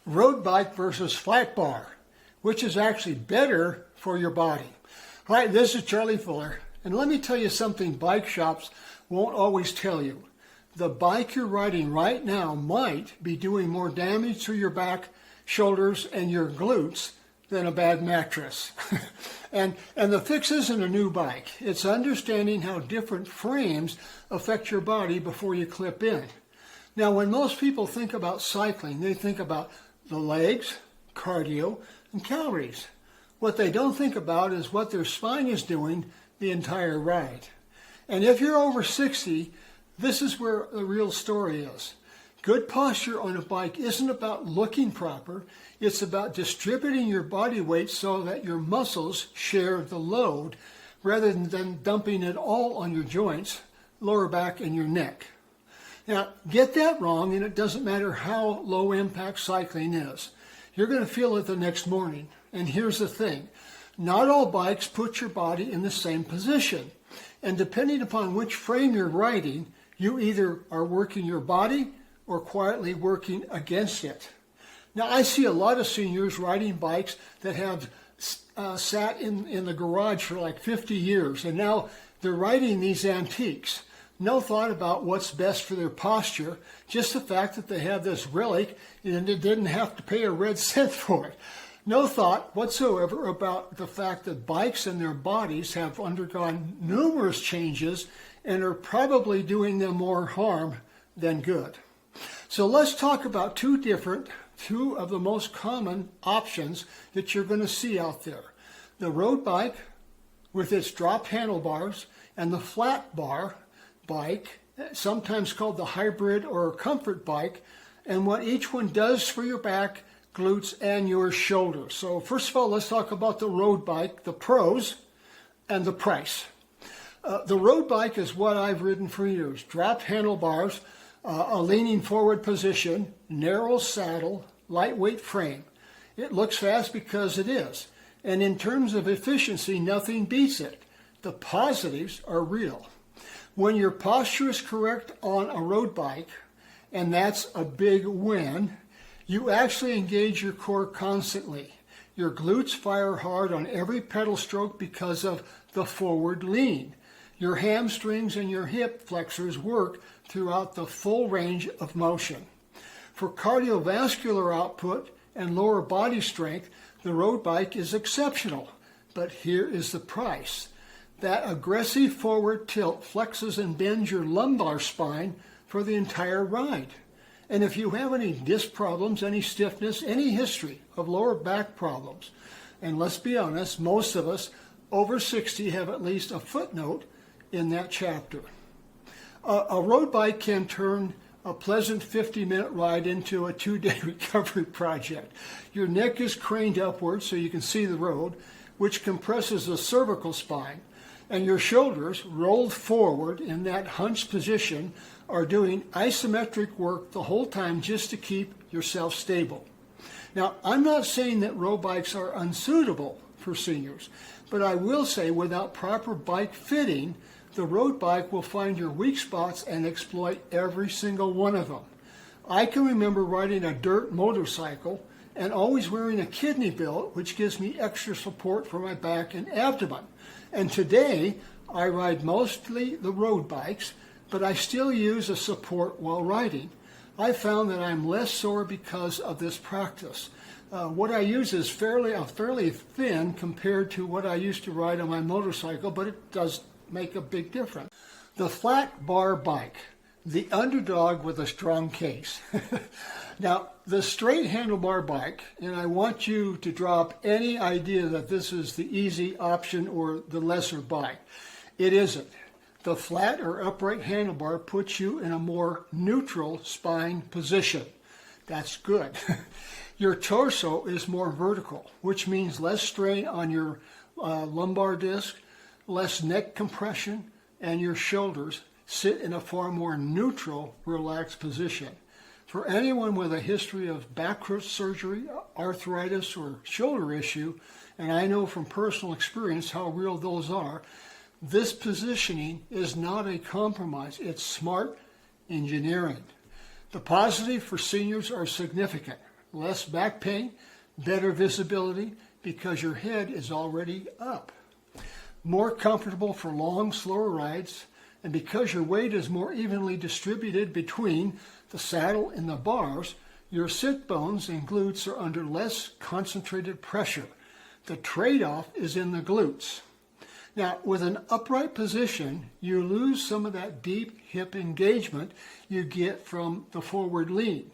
road bike versus flat bar, which is actually better for your body. Hi, this is Charlie Fuller, and let me tell you something bike shops won't always tell you. The bike you're riding right now might be doing more damage to your back, shoulders, and your glutes than a bad mattress. and the fix isn't a new bike. It's understanding how different frames affect your body before you clip in. Now, when most people think about cycling, they think about the legs, cardio, and calories. What they don't think about is what their spine is doing the entire ride. And if you're over 60, this is where the real story is. Good posture on a bike isn't about looking proper. It's about distributing your body weight so that your muscles share the load rather than dumping it all on your joints, lower back, and your neck. Now, get that wrong, and it doesn't matter how low impact cycling is. You're going to feel it the next morning. And here's the thing. Not all bikes put your body in the same position. And depending upon which frame you're riding, you either are working your body or quietly working against it. Now, I see a lot of seniors riding bikes that have sat in the garage for like 50 years, and now they're riding these antiques. No thought about what's best for their posture, just the fact that they have this relic and they didn't have to pay a red cent for it. No thought whatsoever about the fact that bikes and their bodies have undergone numerous changes and are probably doing them more harm than good. So let's talk about two of the most common options that you're going to see out there. The road bike with its drop handlebars and the flat bar bike, sometimes called the hybrid or comfort bike, and what each one does for your back, glutes, and your shoulders. So first of all, let's talk about the road bike, the pros, and the price. The road bike is what I've ridden for years. Drop handlebars, a leaning forward position, narrow saddle, lightweight frame. It looks fast because it is. And in terms of efficiency, nothing beats it. The positives are real. When your posture is correct on a road bike, and that's a big win, you actually engage your core constantly. Your glutes fire hard on every pedal stroke because of the forward lean. Your hamstrings and your hip flexors work throughout the full range of motion. For cardiovascular output and lower body strength, the road bike is exceptional. But here is the price. That aggressive forward tilt flexes and bends your lumbar spine for the entire ride. And if you have any disc problems, any stiffness, any history of lower back problems, and let's be honest, most of us over 60 have at least a footnote in that chapter. A road bike can turn a pleasant 50-minute ride into a 2-day recovery project. Your neck is craned upward so you can see the road, which compresses the cervical spine, and your shoulders, rolled forward in that hunched position, are doing isometric work the whole time just to keep yourself stable. Now, I'm not saying that road bikes are unsuitable for seniors, but I will say without proper bike fitting, the road bike will find your weak spots and exploit every single one of them. I can remember riding a dirt motorcycle and always wearing a kidney belt, which gives me extra support for my back and abdomen. And today, I ride mostly the road bikes, but I still use a support while riding. I found that I'm less sore because of this practice. What I use is fairly thin compared to what I used to ride on my motorcycle, but it does make a big difference. The flat bar bike, the underdog with a strong case. Now, the straight handlebar bike, and I want you to drop any idea that this is the easy option or the lesser bike. It isn't. The flat or upright handlebar puts you in a more neutral spine position. That's good. Your torso is more vertical, which means less strain on your lumbar disc, less neck compression, and your shoulders sit in a far more neutral, relaxed position. For anyone with a history of back surgery, arthritis, or shoulder issue, and I know from personal experience how real those are, this positioning is not a compromise. It's smart engineering. The positive for seniors are significant. less back pain, better visibility because your head is already up. More comfortable for long, slower rides, and because your weight is more evenly distributed between the saddle and the bars, your sit bones and glutes are under less concentrated pressure. The trade-off is in the glutes. Now, with an upright position, you lose some of that deep hip engagement you get from the forward lean.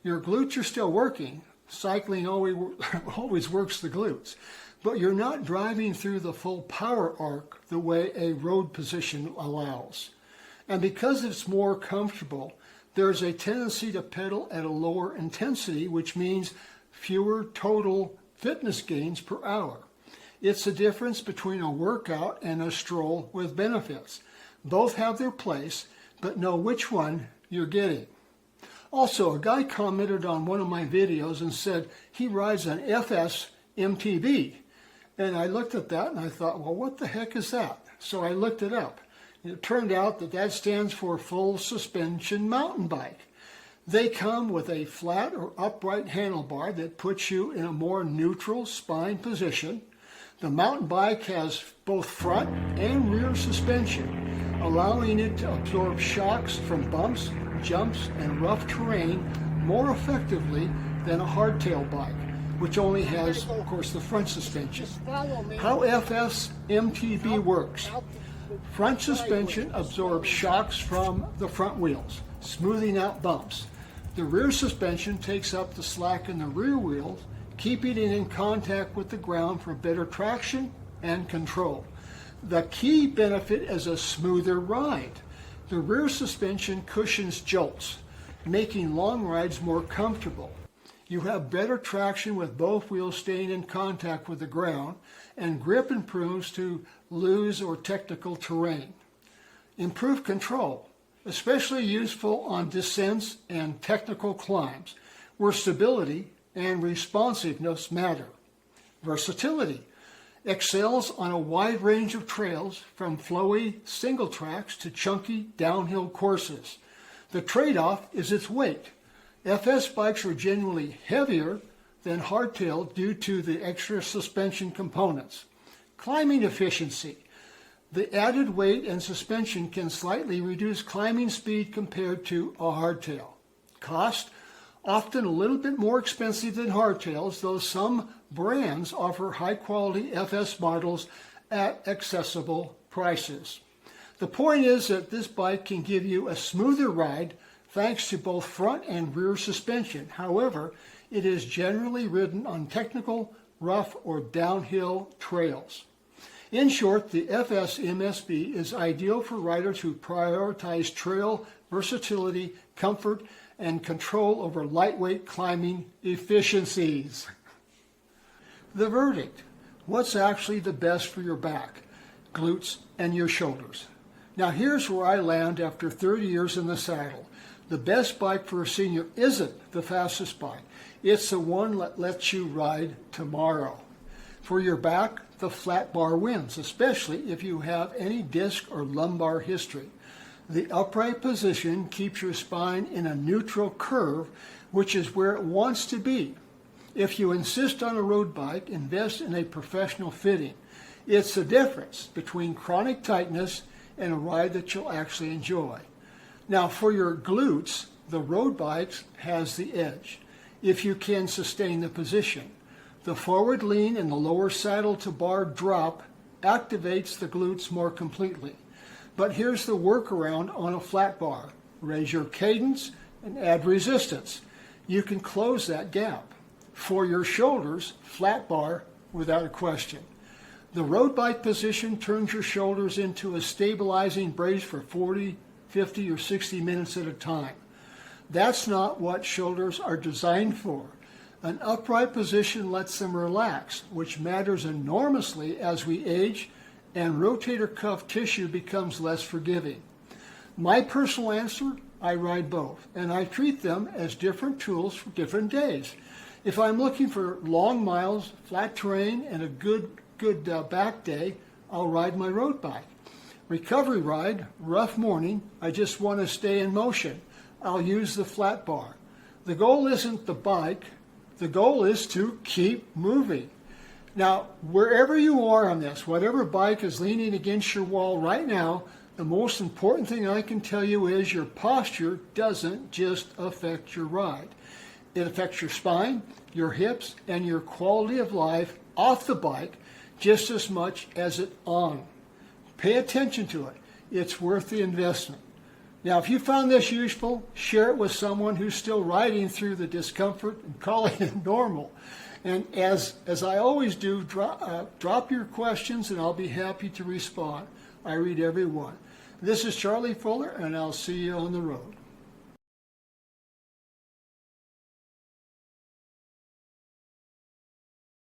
Your glutes are still working. Cycling always works the glutes, but you're not driving through the full power arc the way a road position allows. And because it's more comfortable, there's a tendency to pedal at a lower intensity, which means fewer total fitness gains per hour. It's the difference between a workout and a stroll with benefits. Both have their place, but know which one you're getting. Also, a guy commented on one of my videos and said he rides an FS MTB. And I looked at that and I thought, well, what the heck is that? So I looked it up. And it turned out that stands for full suspension mountain bike. They come with a flat or upright handlebar that puts you in a more neutral spine position. The mountain bike has both front and rear suspension, allowing it to absorb shocks from bumps, jumps, and rough terrain more effectively than a hardtail bike, which only has, of course, the front suspension. How FS MTB works. Front suspension absorbs shocks from the front wheels, smoothing out bumps. The rear suspension takes up the slack in the rear wheels, keeping it in contact with the ground for better traction and control. The key benefit is a smoother ride. The rear suspension cushions jolts, making long rides more comfortable. You have better traction with both wheels staying in contact with the ground, and grip improves to loose or technical terrain. Improved control, especially useful on descents and technical climbs, where stability and responsiveness matter. Versatility excels on a wide range of trails, from flowy single tracks to chunky downhill courses. The trade-off is its weight. FS bikes are generally heavier than hardtail due to the extra suspension components. Climbing efficiency. The added weight and suspension can slightly reduce climbing speed compared to a hardtail. Cost. Often a little bit more expensive than hardtails, though some brands offer high-quality FS models at accessible prices. The point is that this bike can give you a smoother ride thanks to both front and rear suspension. However, it is generally ridden on technical, rough, or downhill trails. In short, the FS MSB is ideal for riders who prioritize trail versatility, comfort, and control over lightweight climbing efficiencies. The verdict. What's actually the best for your back, glutes, and your shoulders? Now here's where I land after 30 years in the saddle. The best bike for a senior isn't the fastest bike. It's the one that lets you ride tomorrow. For your back, the flat bar wins, especially if you have any disc or lumbar history. The upright position keeps your spine in a neutral curve, which is where it wants to be. If you insist on a road bike, invest in a professional fitting. It's the difference between chronic tightness and a ride that you'll actually enjoy. Now for your glutes, the road bike has the edge, if you can sustain the position. The forward lean and the lower saddle to bar drop activates the glutes more completely. But here's the workaround on a flat bar. Raise your cadence and add resistance. You can close that gap. For your shoulders, flat bar without a question. The road bike position turns your shoulders into a stabilizing brace for 40, 50, or 60 minutes at a time. That's not what shoulders are designed for. An upright position lets them relax, which matters enormously as we age and rotator cuff tissue becomes less forgiving. My personal answer, I ride both, and I treat them as different tools for different days. If I'm looking for long miles, flat terrain, and a good back day, I'll ride my road bike. Recovery ride, rough morning, I just want to stay in motion. I'll use the flat bar. The goal isn't the bike, The goal is to keep moving. Now, wherever you are on this, whatever bike is leaning against your wall right now, the most important thing I can tell you is your posture doesn't just affect your ride. It affects your spine, your hips, and your quality of life off the bike just as much as it on. Pay attention to it. It's worth the investment. Now, if you found this useful, share it with someone who's still riding through the discomfort and calling it normal. And as I always do, drop your questions and I'll be happy to respond. I read every one. This is Charlie Fuller, and I'll see you on the road.